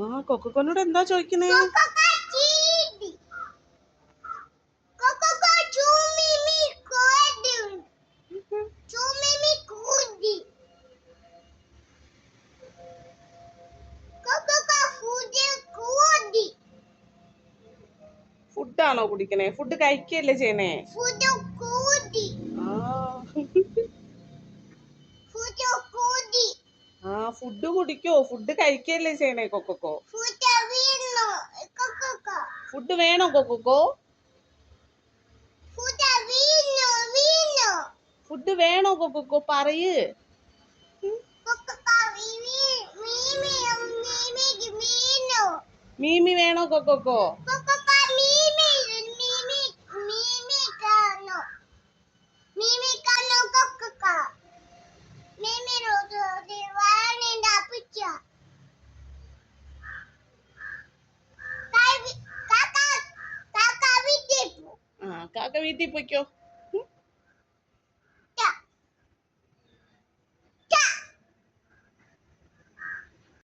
ആ കൊക്കോനോട് എന്താ ചോദിക്കുന്നേ? ഫുഡാണോ കുടിക്കണേ? ഫുഡ് കഴിക്കല്ലേ ചെയ്യണേ? ആ ഫുഡ് കുടിക്കോ? ഫുഡ് കഴിക്കല്ലേ ചെയ്യണേ കൊക്കോ? ഫുഡ് വേണോ കൊക്കോ? ഫുഡ് വേണോ കൊക്കോ? പറയ്. മീമി വേണോ കൊക്കോ? കാക്ക വീട്ടിൽ പോയിക്കോ.